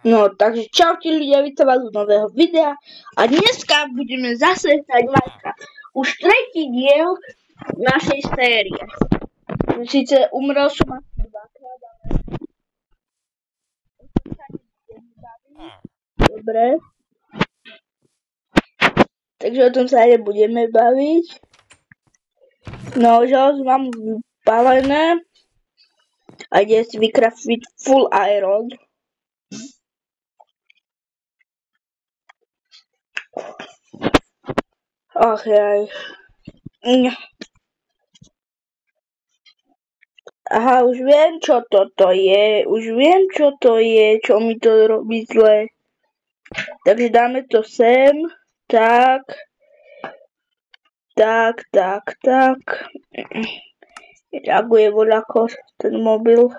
No, takže čaute ľudia, vítam vás z nového videa a dneska budeme zase hrať Minecraft. Už tretí diel našej série. Sice umrel som asi dvakrát, ale... Dobre. Takže o tom sa nebudeme baviť. No, želez mám vypálené a ide si vykraftiť full iron. Ach jaj. Aha, už viem, čo toto je. Čo mi to robí zle. Takže dáme to sem. Tak. Reaguje voľako ten mobil.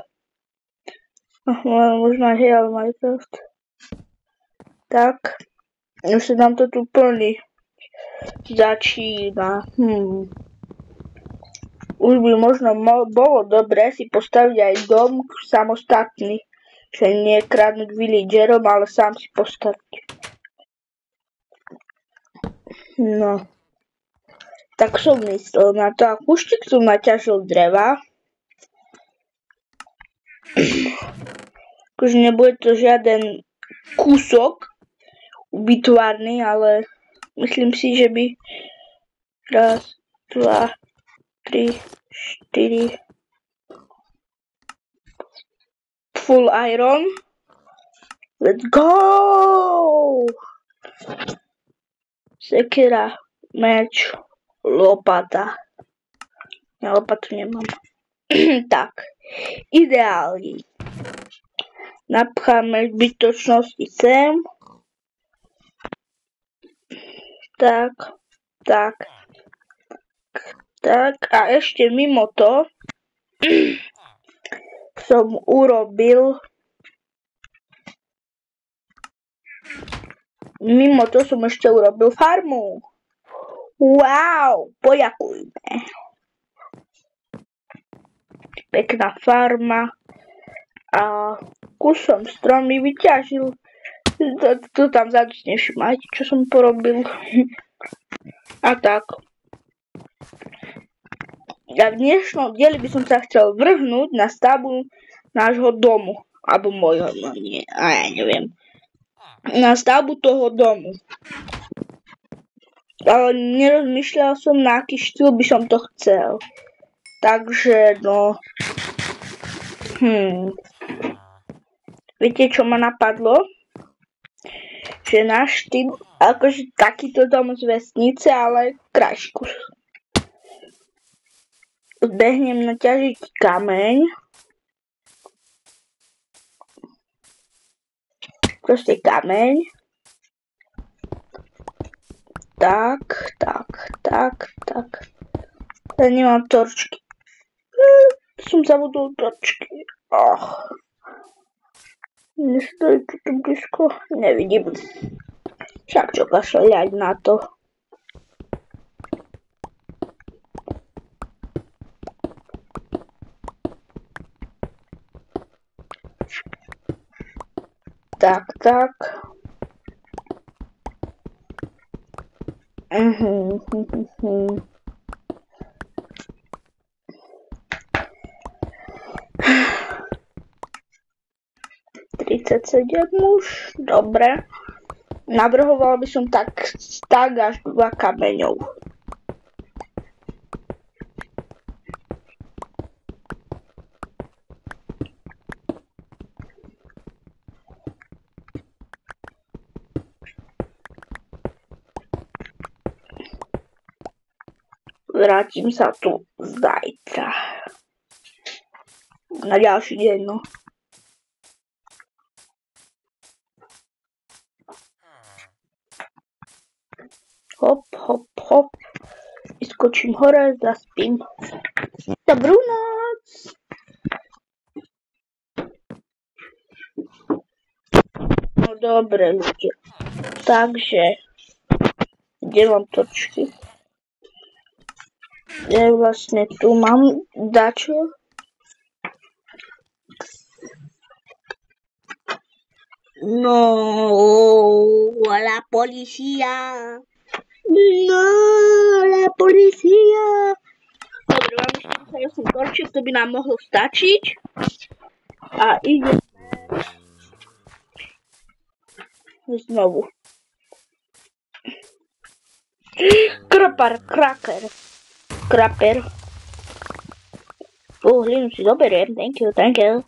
Možno aj ale Minecraft. Tak. Už sa nám to tu plní. Začína. Už by možno bolo dobre si postaviť aj dom samostatný. Že nie kradnúť villagerom, ale sám si postaviť. No. Tak som myslel na to. A Kuštík som naťažil dreva. Akože nebude to žiaden kúsok ubytovárny, ale myslím si, že by 1, 2, 3, 4 full iron. Let's go! Sekera, meč, lopata. Ja lopatu nemám. Tak, ideálne. Napcháme zbytočnosti sem. Tak. A ešte mimo to som urobil farmu. Wow, poďakujme. Pekná farma a kusom stromy vyťažil. To tam vzadu nevšimajte, čo som porobil. A tak. A v dnešnom dieli by som sa chcel vrhnúť na stavbu nášho domu. Alebo môjho, no nie, ja neviem. Na stavbu toho domu. Ale nerozmýšľal som, na aký štýl by som to chcel. Takže, no... Viete, čo ma napadlo? Že náš štýl, akože takýto dom z vesnice, ale krajší kus. Behnem naťažiť kameň. Proste kameň. Tak. Ja nemám torčky. Som zabudol torčky. Nestojí tu blízko. Nevidím. Však čo kašľať na to. Tak. 37 už, dobre. Navrhoval by som tak až 2 kameňov. Vrátim sa tu zajtra. Na ďalší deň, no. Hop. Vyskočím hore, zaspím. Dobrú noc. No dobre, ľudia. Takže, kde mám točky? Ja vlastne tu mám dačo. No, la policía. No, la policía. Dobre, mám ešte 8 torčiek, to by nám mohlo stačiť. A ide znovu. Kraper. Hlinu si zoberiem, thank you. Thank you.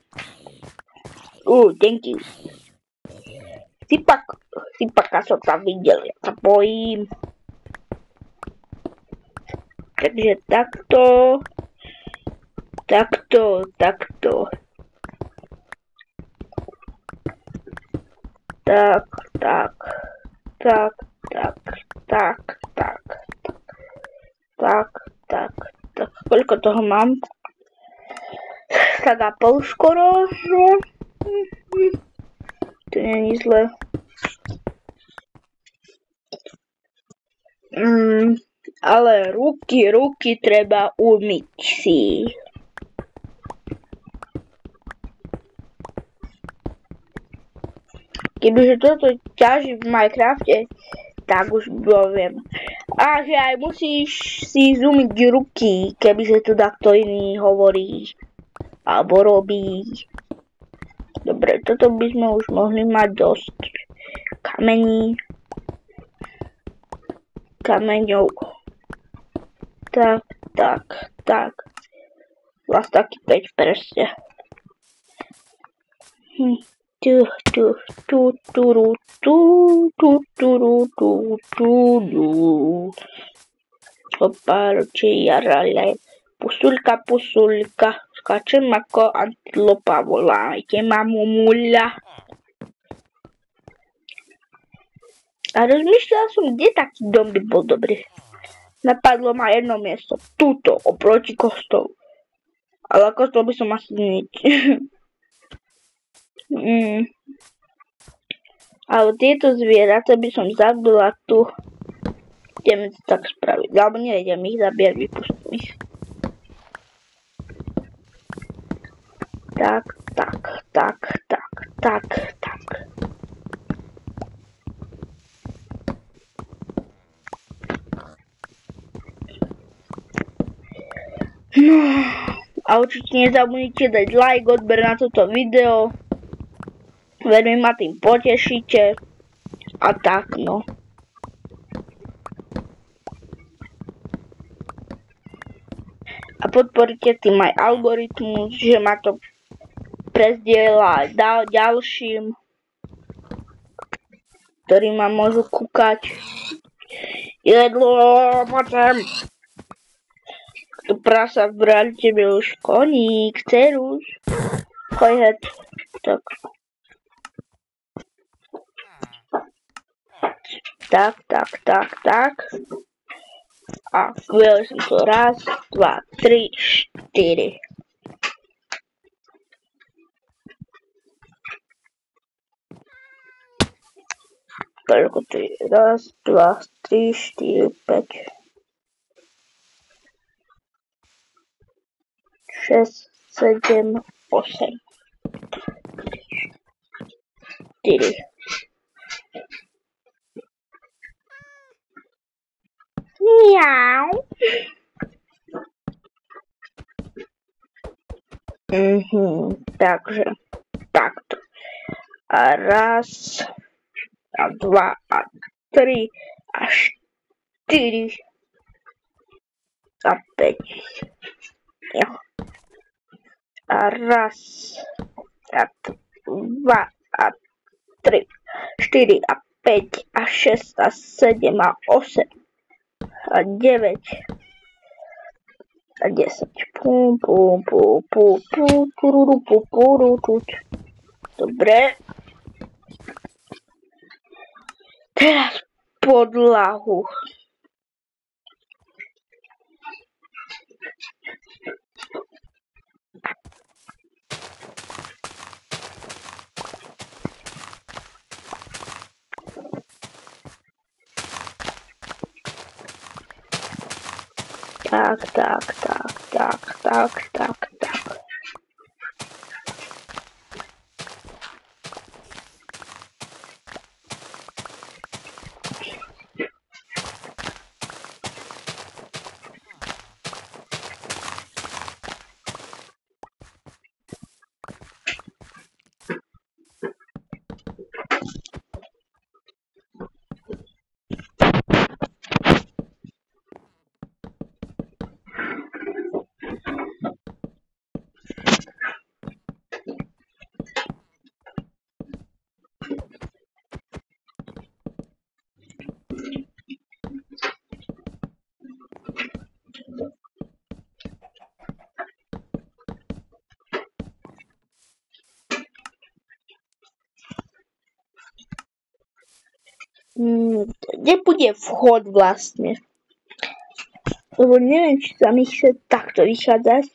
Sypaka som tam videl, ja sa bojím. Takže takto. Tak. Koľko toho mám? Tak a pol skoro, že? To nie je zle. Ale ruky treba umyť si. Kebyže toto ťaží v Minecrafte, tak už poviem. A že aj musíš si zumyť ruky, kebyže tu takto iný hovorí. Alebo robí. Dobre, toto by sme už mohli mať dosť kameňov. Tak. Vás taký 5 prste. Opároče jarale. Pusulka, skáčem ako antilopa, volajte ma mumuľa. A rozmýšľala som, kde taký dom by bol dobrý. Napadlo ma jedno miesto, tuto, oproti kostolu. Ale kostol by som asi nič. Ale tieto zvieratá by som zabila tu. Ideme to tak spraviť, alebo nejdem ich zabíjať, vypustím ich. Tak. No, a určite nezabudnite dať like, odber na toto video. Veľmi ma tým potešíte. A tak, no. A podporite tým aj algoritmus, že ma to prezdieľa aj ďalším, ktorí ma môžu kúkať. Jedlo, potom. Kto prasa v realite byl už koník, cerus. Chojhet. Tak. A vyjel som to 1, 2, 3, 4. Koľko to je? 1, 2, 3, 4, 5. 6, 7, 8. 4. Miau. Takže takto. A 1, a 2, a 3, a 4, a 5. Jo. A 1, a 2, a 3, 4, a 5, a 6, a 7, a 8. A 9 a 10. Dobre. Teraz podlahu. Tak. Kde bude vchod vlastne? Lebo neviem, či sa mi chce takto vychádzať,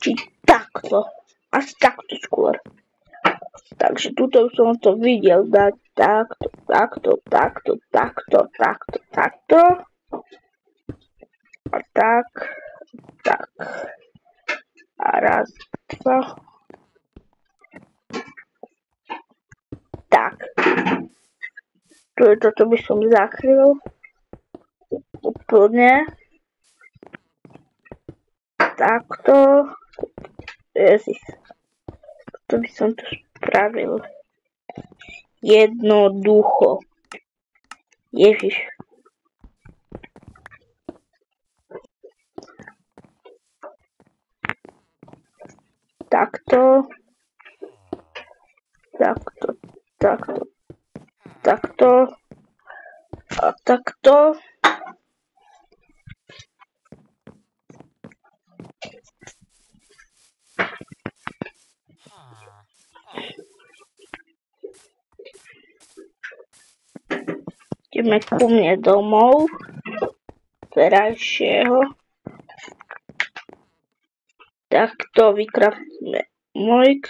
či takto. Asi takto skôr. Takže tuto som to videl dať takto, takto, takto, takto, takto, takto. A tak, tak. A raz, dva. Tak. Toto by som zakryl. Úplne. Takto. Ježiš. To by som to spravil. Jednoducho. Ježiš. Takto. Takto. Takto. Takto. A takto. Ideme ku mne domov. Terajšieho. Takto vykraftíme mojk.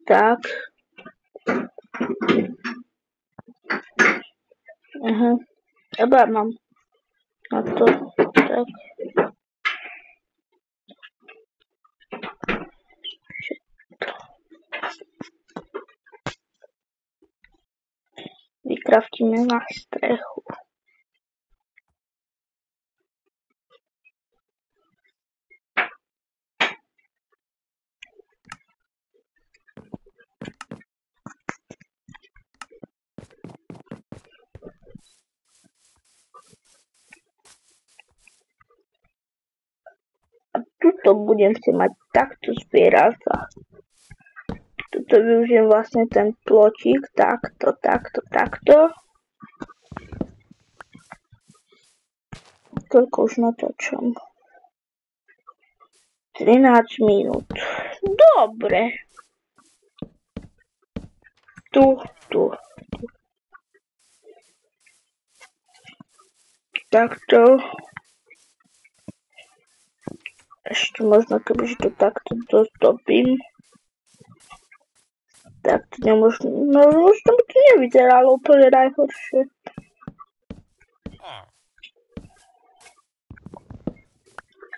Tak. Aha. Eba mám na to. Tak. Vykraftíme na strechu. A tuto budem chcieť mať takto zvieratá. Tuto využijem vlastne ten plotík. Takto, takto, takto. Toľko už natáčam. 13 minút. Dobre. Tu. Takto. Ešte možno, kebyže to takto dostopím. Tak to nemôžno. No možno by to nevyzeralo úplne najhoršie.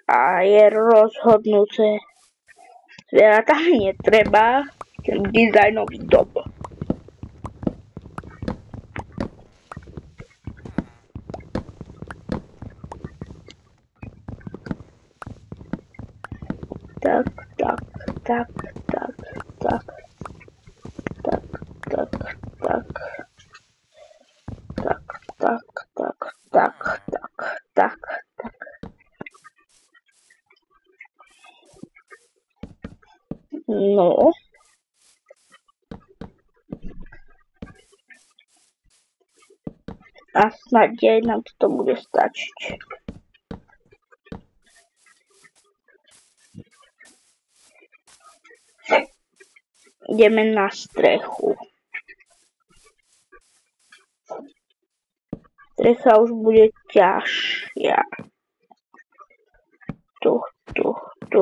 A je rozhodnuté. Zvieratá mi netreba. Ten dizajnový dom. Tak. No. A snad aj nám to bude stačiť. Ideme na strechu. Strecha už bude ťažšia. Tu. Tu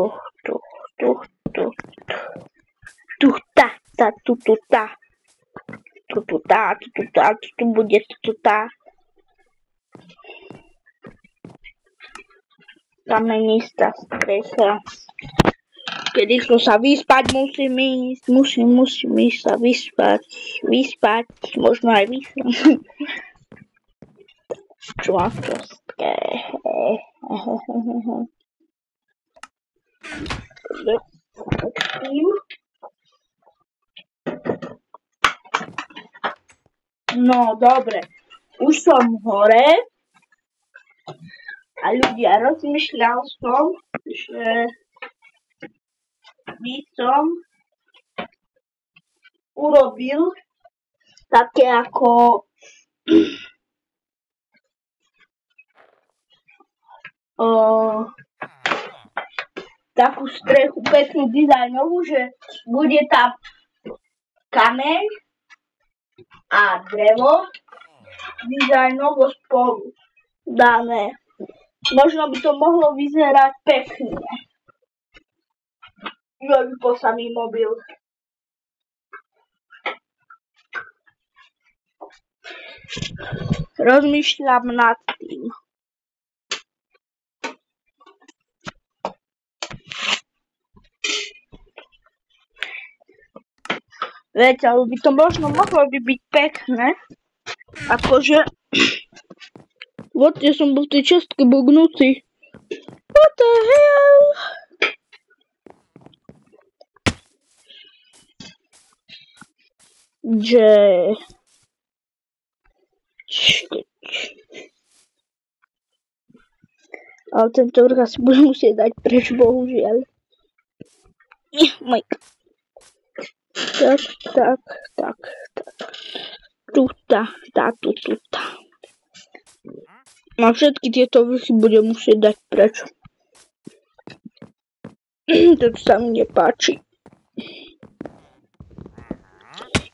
bude tá. Kamenistá strecha. Kedy sa vyspať musím ísť. Musím ísť sa vyspať. Možno aj vyspať. Čvapostké. No dobre, už som hore a ľudia, rozmýšľal som, že by som urobil také ako takú strechu peknú dizajnovú, že bude tam kameň a drevo dizajnovo spolu dané. Možno by to mohlo vyzerať pekne. Vypol sa mi mobil. Rozmýšľam nad tým. Viete, ale by to možno mohlo byť pekné. Akože... ja som bol v tej častke bugnutý. What the hell? Že... Ale tento vrch asi budem musieť dať preč, bohužiaľ. Tak. Tuta. A všetky tieto vrchy budem musieť dať preč. To sa mi nepáči.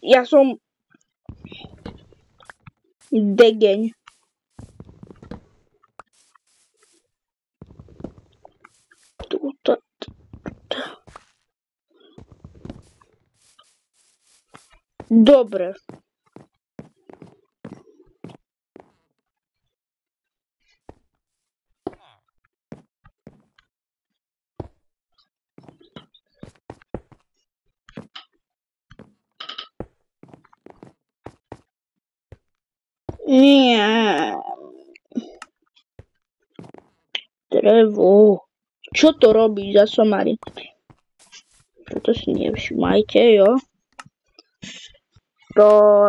Ja som degeň. Tuta. Dobre. Nie. Drevo. Čo to robí za somary? Toto si nevšimajte, jo? To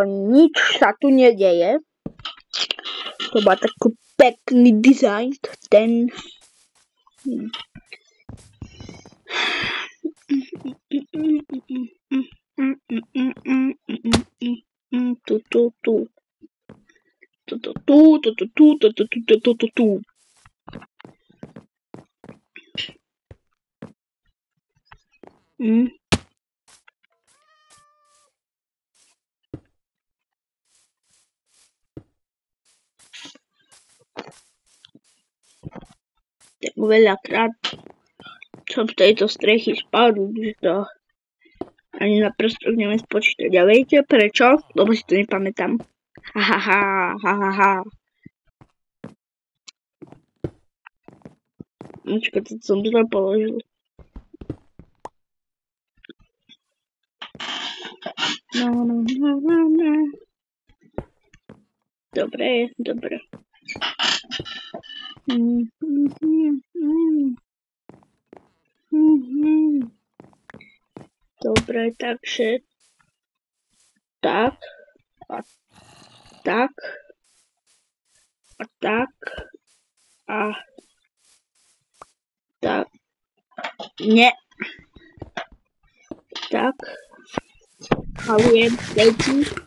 nič sa tu nedeje. To má taký pekný dizajn. Ten... Tu. Tak veľakrát som z tejto strechy spadol, že to ani na prstoch neviem spočítať. A viete prečo? Lebo si to nepamätám. Ha. Počkaj, to som zle položil. No. Dobre. Dobre, takže tak a tak a tak a tak. Nie. Tak. Halujem, dejte.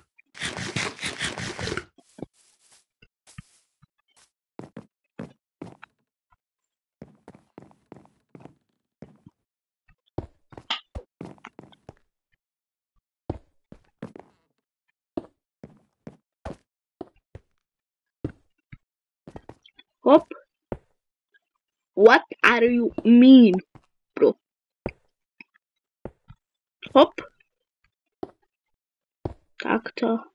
Hop. What are you mean, bro? Hop. Takto.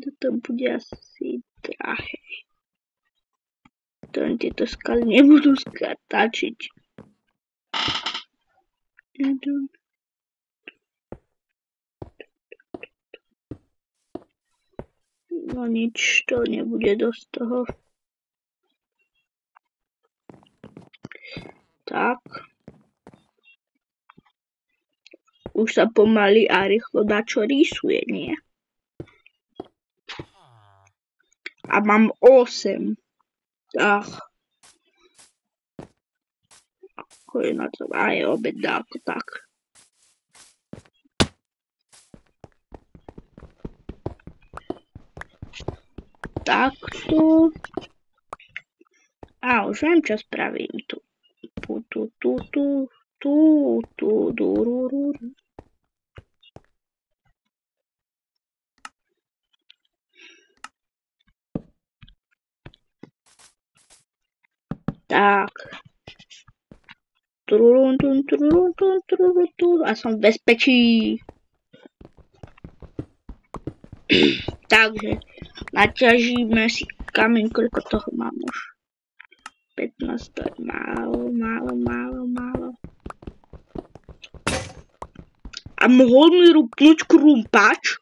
Toto bude asi drahé. Tieto skaly nebudú stačiť. No nič, to nebude dosť toho. Tak. Už sa pomaly a rýchlo dačo rýsuje, nie? A mám 8. Ach. Ako je na to? A je obed dáko, tak. Takto. A už viem, čo spravím tu. dururu. Tak. A som v bezpečí. Takže naťažíme si kameň, koľko toho mám už. 15, to je málo. A mohol mi rupnúť krumpač?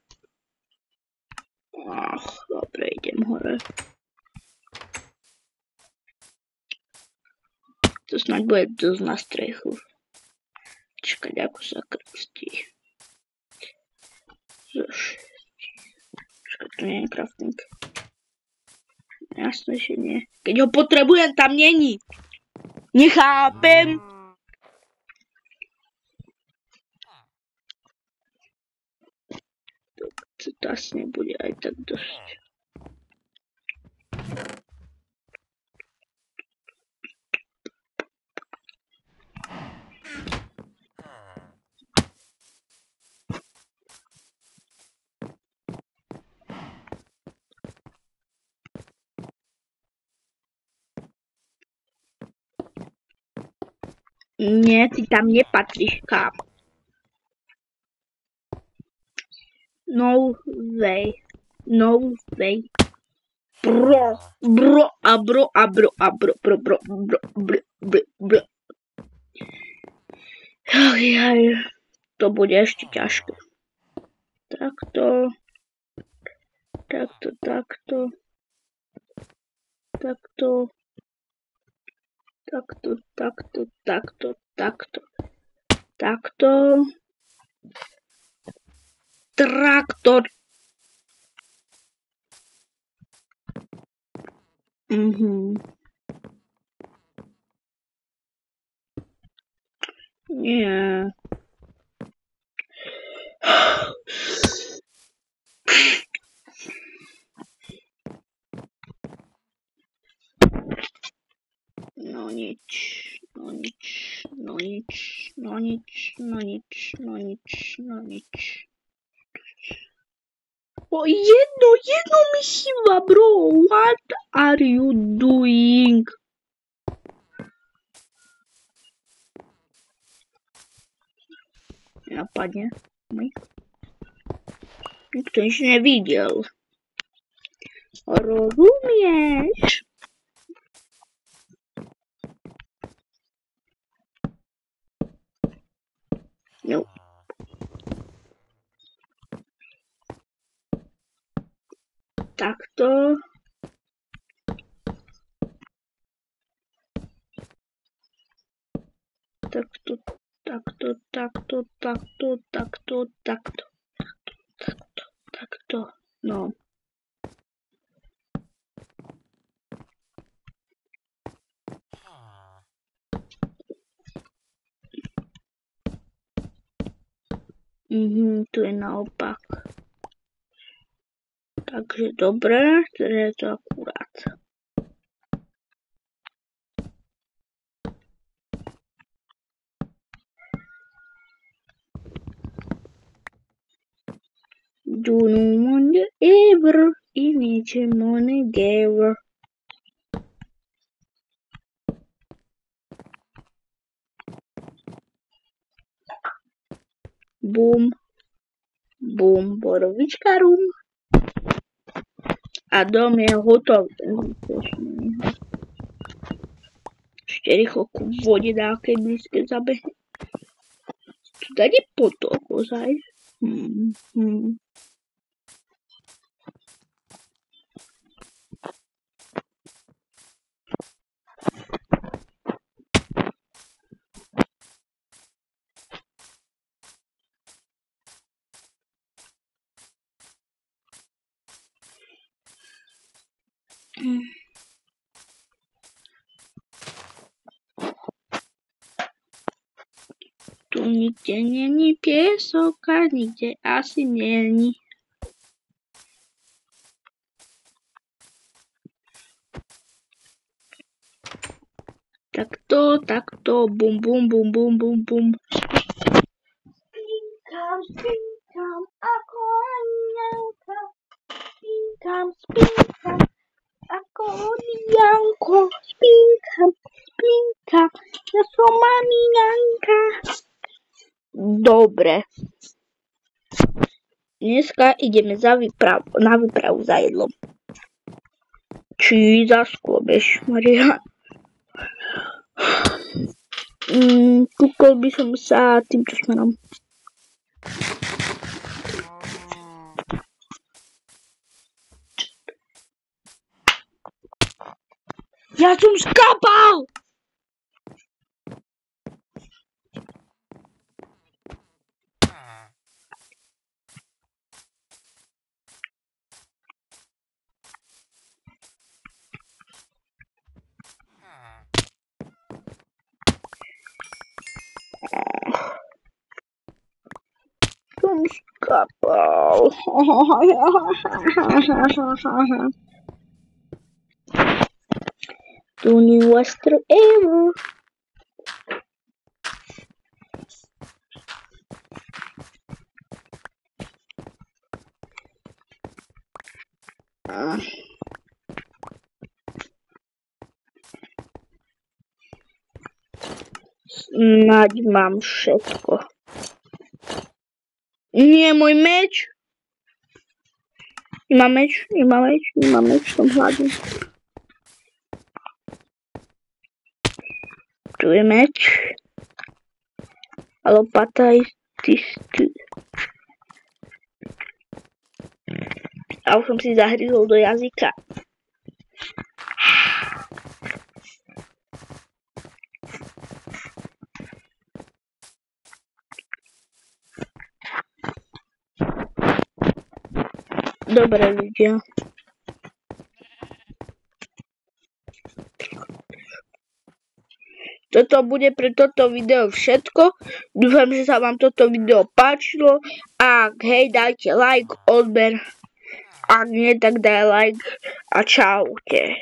Ach, dobre, idem hore. To snáď bude dosť na strechu. Čakať, ako sa krstí. Čakať, to nie je crafting. Jasne, že nie. Keď ho potrebujem, tam není. Nechápem. To asi nebude aj tak dosť. Nie, ty tam nepatríš, kam. No way. Bro. To bude ešte ťažké. Takto. Traktor. Nie. No nič. O, jedno mi chýba, bro. What are you doing? Napadne. Nikto nič nevidel. Rozumieš? No. Takto. No. Tu je naopak. Takže dobre, teda je to akurát. Do no wonder ever in each morning ever. Bum, borovička rum. A dom je hotový. Ešte rýchlo ku vode dákej blízke zabehne. Tu dať je potok, ozaj. Tu nikde není piesok a nikde asi není. Takto. takto, bum, bum, bum, bum, bum, bum. Spínkam ako anielka. Spínkam ako dianko. Spínkam, ja som mamiňanka. Dobre. Dneska ideme na výpravu za jedlom. Či za skôbeš, Maria. Kúkol by som sa týmto smerom. Ja som skápal! Tu nuestro héroe. Snáď mám všetko. Nie, môj meč. Nemá meč, som hladný. Tu je meč. A lopata je tu. A už som si zahryzol do jazyka. Dobre ľudia. Toto bude pre toto video všetko. Dúfam, že sa vám toto video páčilo. Ak hej, dajte like, odber. Ak nie, tak daj like a čaute.